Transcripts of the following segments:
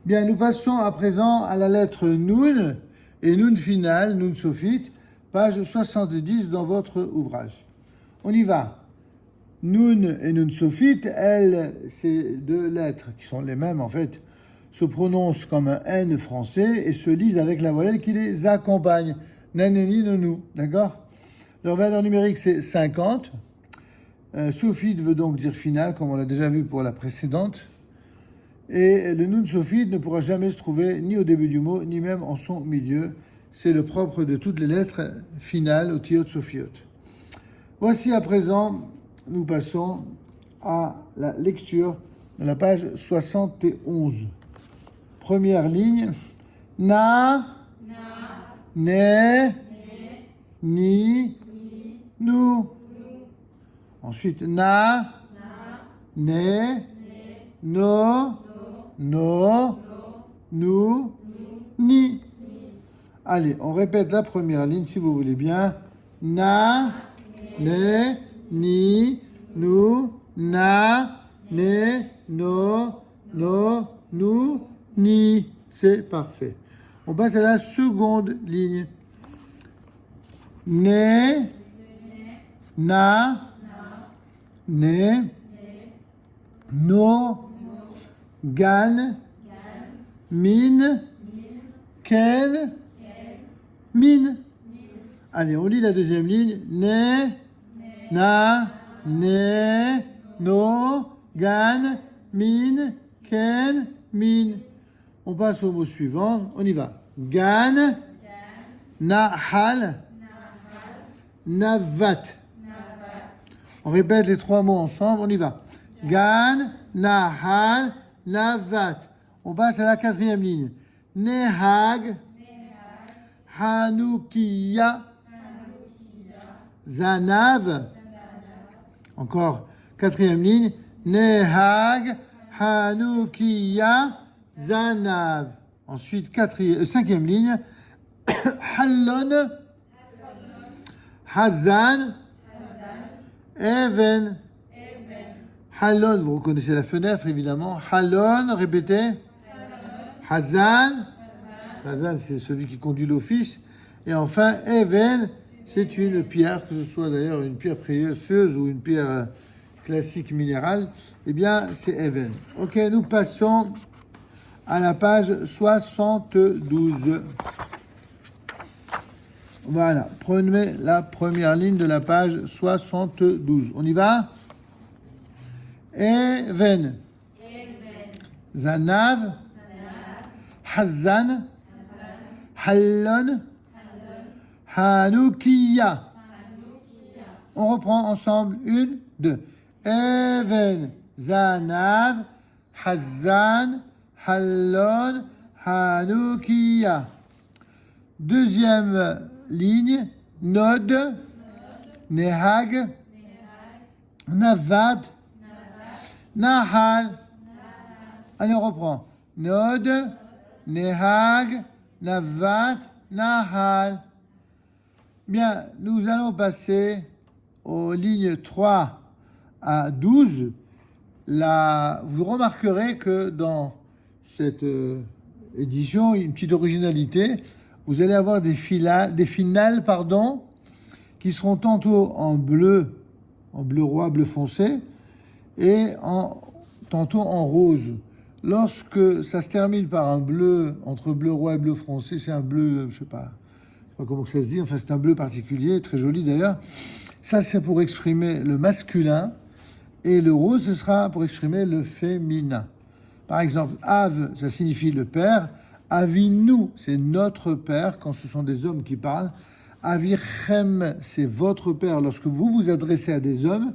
Bien, nous passons à présent à la lettre Nun et Nun finale, Nun sophite, page 70 dans votre ouvrage. On y va. Nun et Nun sophite, elles, ces deux lettres qui sont les mêmes en fait, se prononcent comme un N français et se lisent avec la voyelle qui les accompagne. Naneni, nonou, d'accord? Leur valeur numérique, c'est 50. Sophite veut donc dire finale, comme on l'a déjà vu pour la précédente. Et le nun sophite ne pourra jamais se trouver ni au début du mot, ni même en son milieu. C'est le propre de toutes les lettres finales, otiyot, sophiot. Voici à présent, nous passons à la lecture de la page 71. Première ligne. Na, ne, ni, nous. Ensuite, na, ne, no, no, nous, ni. Allez, on répète la première ligne si vous voulez bien. Na, ne, ni, nous, na, ne, no, nous, ni. C'est parfait. On passe à la seconde ligne. Ne, na, ne, no, gan, min, ken, min. Allez, on lit la deuxième ligne. Ne, na, ne, no, gan, min, ken, min. On passe au mot suivant. On y va. Gan, nahal, navat. On répète les trois mots ensemble. On y va. Gan, nahal, navat. On passe à la quatrième ligne. Nehag, hanoukia, zanav. Encore, quatrième ligne. Nehag, hanoukia, zanav. Ensuite, cinquième ligne. Hallon, hazan, even. Hallon, vous reconnaissez la fenêtre évidemment. Hallon, répétez. Hazan. Hazan, c'est celui qui conduit l'office. Et enfin, even, c'est une pierre, que ce soit d'ailleurs une pierre précieuse ou une pierre classique minérale. Eh bien, c'est even. Ok, nous passons à la page 72. Voilà, prenez la première ligne de la page 72. On y va? Even, zanav, hazan, hallon, hanoukia. On reprend ensemble. 1, 2. Even, zanav, hazan, hallon, hanoukia. Deuxième ligne. Nod, nehag, navad, nahal. Allez, on reprend. Nod, nehag, navad, nahal. Bien, nous allons passer aux lignes 3 à 12. Vous remarquerez que dans cette édition, une petite originalité, vous allez avoir des finales, qui seront tantôt en bleu roi, bleu foncé, et tantôt en rose. Lorsque ça se termine par un bleu, entre bleu roi et bleu foncé, c'est un bleu, je sais pas comment ça se dit, enfin c'est un bleu particulier, très joli d'ailleurs. Ça, c'est pour exprimer le masculin, et le rose, ce sera pour exprimer le féminin. Par exemple, Av, ça signifie le père. Avinu, c'est notre père, quand ce sont des hommes qui parlent. Avichem, c'est votre père lorsque vous vous adressez à des hommes.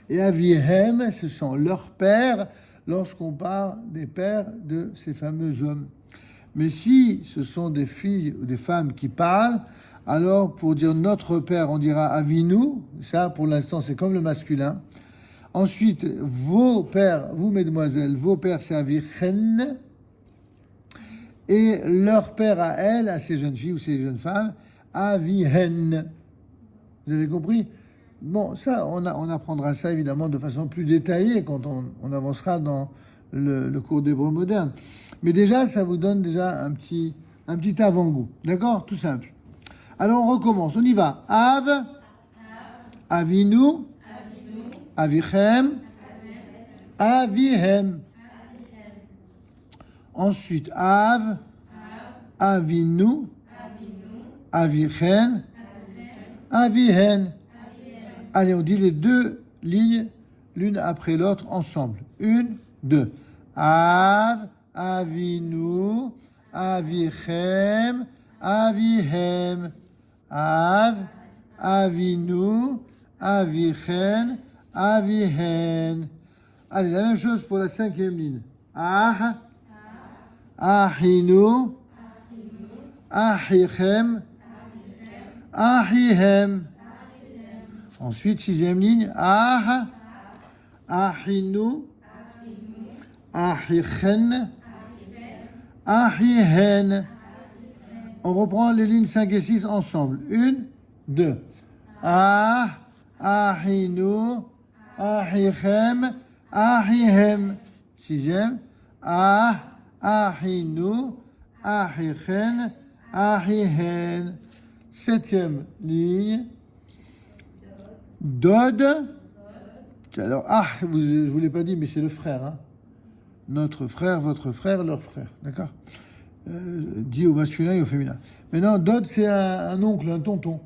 Et Avihem, ce sont leurs pères lorsqu'on parle des pères de ces fameux hommes. Mais si ce sont des filles ou des femmes qui parlent, alors pour dire notre père, on dira Avinu. Ça, pour l'instant, c'est comme le masculin. Ensuite, vos pères, vous mesdemoiselles, vos pères, c'est Avichen. Et leur père à elles, à ces jeunes filles ou ces jeunes femmes, Avihen. Vous avez compris? Bon, ça, on apprendra ça évidemment de façon plus détaillée quand on avancera dans le cours d'hébreu moderne. Mais déjà, ça vous donne déjà un petit avant-goût. D'accord? Tout simple. Alors, on recommence. On y va. Av, Avinu, Avichem, Avihem. Ensuite, Av, Avinu, Avichen, Avihen. Allez, on dit les deux lignes l'une après l'autre ensemble. 1, 2. Av, Avinu, Avichem, Avihem. Av, Avinu, Avichen, Avihen. Allez, la même chose pour la 5e ligne. Ah, Ahinu, Ahichem, Ahihem. Ensuite, 6e ligne. Ah, Ahinu, Ahichen, Ahihen. On reprend les lignes 5 et 6 ensemble. 1, 2. Ah, Ahinu, Ahichem, Ahihem. 6e. Ah, Ahinu, Ahichen, Ahihen. 7e ligne. Dod. Alors, je ne vous l'ai pas dit, mais c'est le frère. Hein. Notre frère, votre frère, leur frère. D'accord? Dit au masculin et au féminin. Maintenant, Dod, c'est un oncle, un tonton.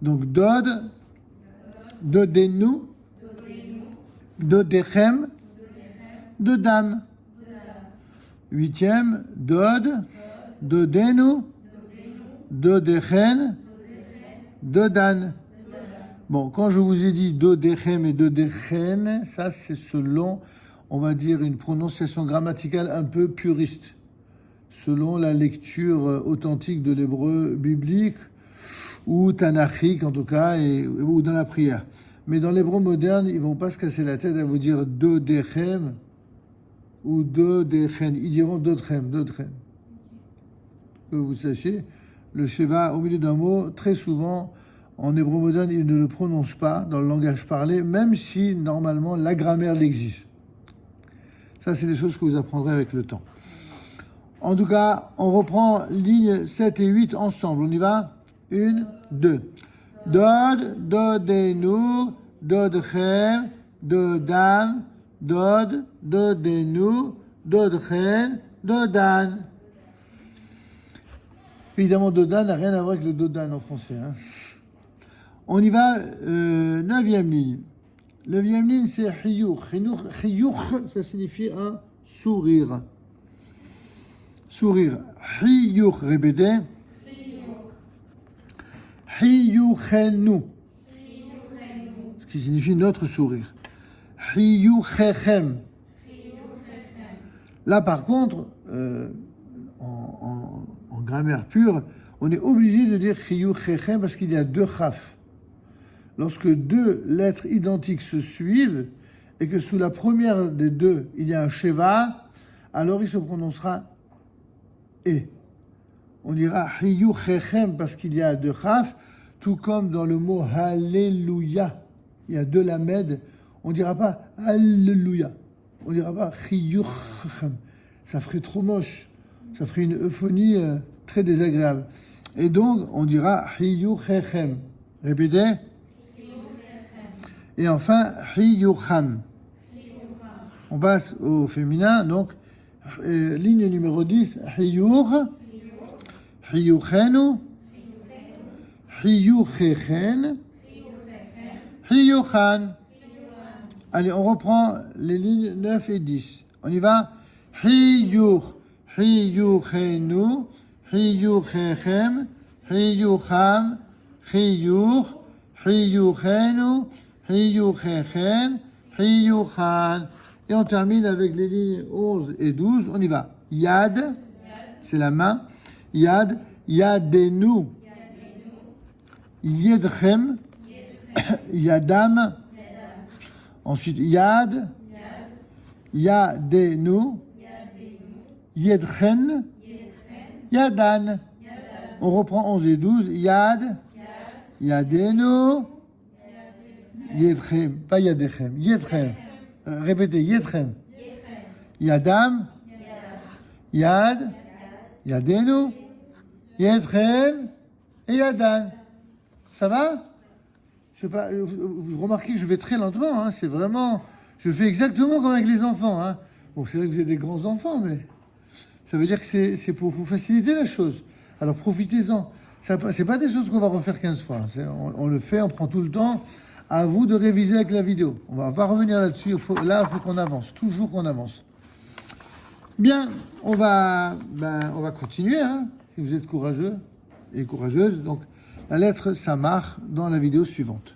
Donc, Dod, Dodenu, Dodechem, Dodam. 8e, Dod, Dodenu, Dodechen, Dodan. Bon, quand je vous ai dit Dodechem et Dodechen, ça c'est selon, on va dire, une prononciation grammaticale un peu puriste, selon la lecture authentique de l'hébreu biblique, ou tanachique en tout cas, ou dans la prière. Mais dans l'hébreu moderne, ils ne vont pas se casser la tête à vous dire Dodechem ou Dodechen. Ils diront Dodchem. Que vous sachiez, le sheva au milieu d'un mot, très souvent, en hébreu moderne, ils ne le prononcent pas dans le langage parlé, même si, normalement, la grammaire l'exige. Ça, c'est des choses que vous apprendrez avec le temps. En tout cas, on reprend lignes 7 et 8 ensemble. On y va? 1, 2. Dod, Dodenu, Dodchem, Dodam, Dod, Dodenu, Dodchen, Dodan. Évidemment, Dodan n'a rien à voir avec le Dodan en français. Hein. On y va, 9e ligne. 9e ligne, c'est Hiyuch. Hiyuch, ça signifie un sourire. Sourire. Hiyuch, répétez. Hiyuchenu. Ce qui signifie notre sourire. Hiyuchechem. Là, par contre, en grammaire pure, on est obligé de dire Hiyuchechem parce qu'il y a 2 chaf. Lorsque 2 lettres identiques se suivent et que sous la première des 2, il y a un sheva, alors il se prononcera et. On dira Hiyuchechem parce qu'il y a 2 chaf, tout comme dans le mot Alléluia, il y a 2 lamed. On ne dira pas Alléluia, on ne dira pas Hiyuchechem. Ça ferait trop moche, ça ferait une euphonie très désagréable. Et donc, on dira Hiyuchechem. Répétez. Et enfin, Hiyucham. On passe au féminin, donc, ligne numéro 10, Hiyuch, Hiyuchenu, Hiyuchechen, Hiyuchan. Allez, on reprend les lignes 9 et 10. On y va. Hiyuch, Hiyuchenu, Hiyuchechem, Hiyucham, Hiyuch, Hiyuchenu, Hiyuchechen, Hiyuchan. Et on termine avec les lignes 11 et 12. On y va. Yad, c'est la main. Yad, Yadenu. Yedchem, Yadam. Ensuite, Yad, Yadenu. Yedchen, Yadan. On reprend 11 et 12. Yad, Yadenu. Yedchem, pas Yadechem, Yedchem. Répétez, Yedchem. Yadam, Yad, Yadenu, Yedchen et Yadan. Ça va? Je sais pas, vous remarquez que je vais très lentement, hein, c'est vraiment... Je fais exactement comme avec les enfants. Hein. Bon, c'est vrai que vous êtes des grands enfants, mais ça veut dire que c'est pour vous faciliter la chose. Alors profitez-en. C'est pas des choses qu'on va refaire 15 fois. On le fait, on prend tout le temps. À vous de réviser avec la vidéo. On va pas revenir là-dessus. Là, il faut qu'on avance. Toujours qu'on avance. Bien, on va continuer, hein, si vous êtes courageux et courageuse. Donc, la lettre Samar dans la vidéo suivante.